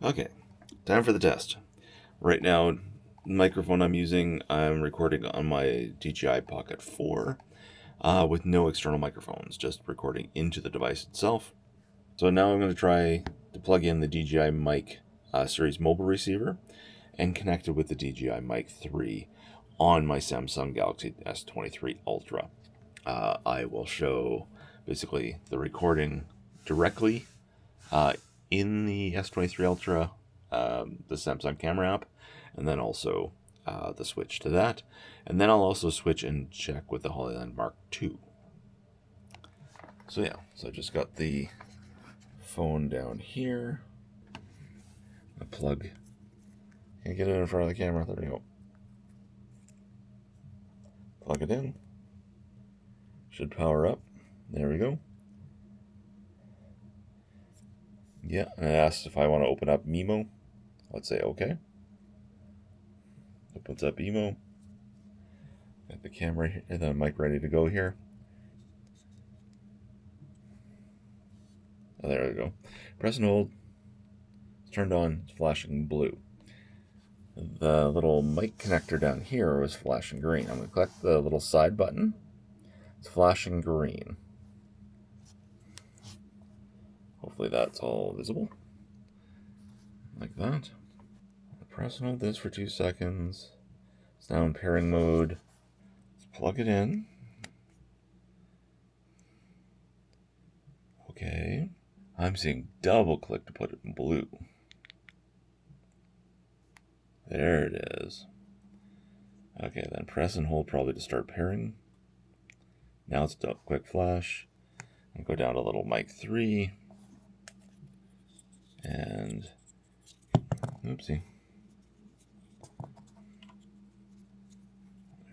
Okay, time for the test. Right now, the microphone I'm using, I'm recording on my DJI Pocket 4 with no external microphones, just recording into the device itself. So now I'm going to try to plug in the DJI Mic Series Mobile Receiver and connect it with the DJI Mic 3 on my Samsung Galaxy S23 Ultra. I will show basically the recording directly in the S23 Ultra, the Samsung camera app, and then also the switch to that. And then I'll also switch and check with the Hollyland Lark M2. So yeah, so I just got the phone down here. A plug. Can't get it in front of the camera. There we go. Plug it in. Should power up. There we go. Yeah, and it asks if I want to open up Mimo. Let's say okay. Opens up Mimo. Got the camera here, the mic ready to go here. Oh, there we go. Press and hold. It's turned on. It's flashing blue. The little mic connector down here was flashing green. I'm going to click the little side button. It's flashing green. Hopefully that's all visible. Like that. Press and hold this for 2 seconds. It's now in pairing mode. Let's plug it in. Okay. I'm seeing double click to put it in blue. There it is. Okay, then press and hold probably to start pairing. Now it's a quick flash. I'll go down to little mic 3. And oopsie.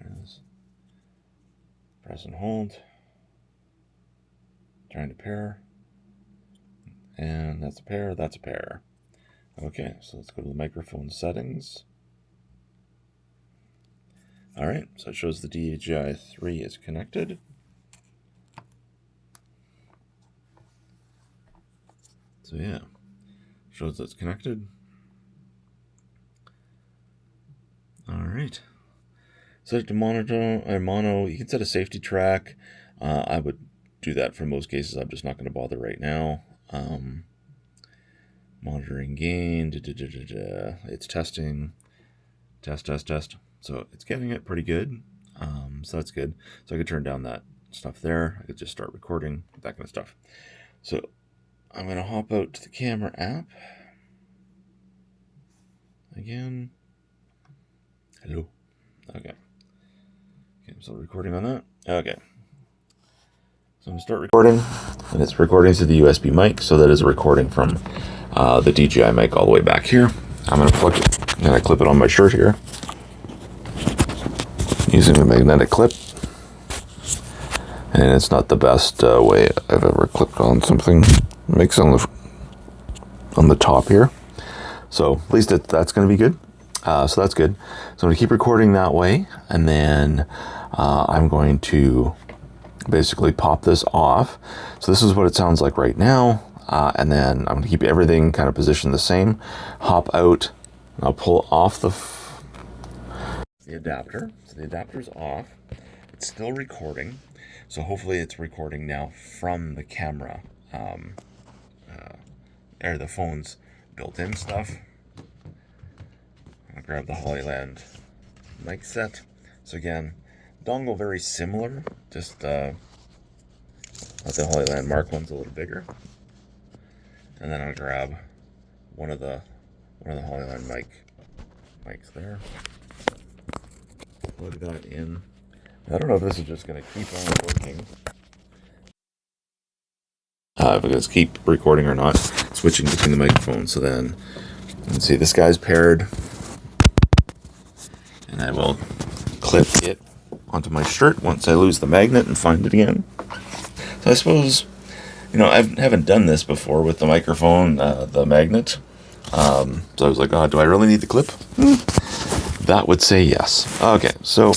There's press and hold. Trying to pair. And that's a pair, that's a pair. Okay, so let's go to the microphone settings. Alright, so it shows the DJI 3 is connected. So yeah, shows that it's connected. Alright. Set it to mono. You can set a safety track. I would do that for most cases. I'm just not going to bother right now. Monitoring gain. It's testing. Test. So it's getting it pretty good. So that's good. So I could turn down that stuff there. I could just start recording, that kind of stuff. So I'm going to hop out to the camera app. Again. Hello. Okay, I'm still recording on that. Okay. So I'm going to start recording. And it's recording to the USB mic. So that is a recording from the DJI mic all the way back here. I'm going to plug it. I'm going to clip it on my shirt here. Using a magnetic clip. And it's not the best way I've ever clipped on something. It makes it on the top here. So at least that's going to be good. So that's good. So I'm going to keep recording that way. And then I'm going to basically pop this off. So this is what it sounds like right now. And then I'm going to keep everything kind of positioned the same. Hop out. And I'll pull off the adapter. So the adapter's off. It's still recording. So hopefully it's recording now from the camera. Or the phone's built-in stuff. I'll grab the Hollyland mic set. So again, dongle very similar, just the Hollyland Mark one's a little bigger. And then I'll grab one of the Hollyland mics there. Plug that in. I don't know if this is just going to keep on working. If it's keep recording or not. Switching between the microphones. So then, let's see, this guy's paired. And I will clip it onto my shirt once I lose the magnet and find it again. So I suppose, I haven't done this before with the microphone, the magnet. So I was like, oh, do I really need the clip? That would say yes. Okay, so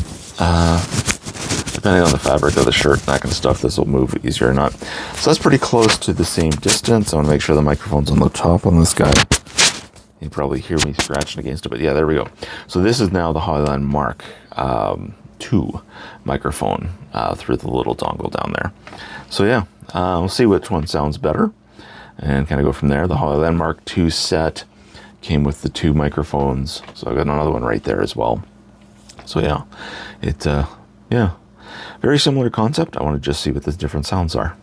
depending on the fabric of the shirt and that kind of stuff, this will move easier or not. So that's pretty close to the same distance. I want to make sure the microphone's on the top on this guy. You can probably hear me scratching against it, but yeah, there we go. So this is now the Hollyland Lark 2 microphone through the little dongle down there. So yeah, we'll see which one sounds better and kind of go from there. The Hollyland Mark 2 set came with the 2 microphones, so I've got another one right there as well. So yeah, yeah, very similar concept. I want to just see what the different sounds are.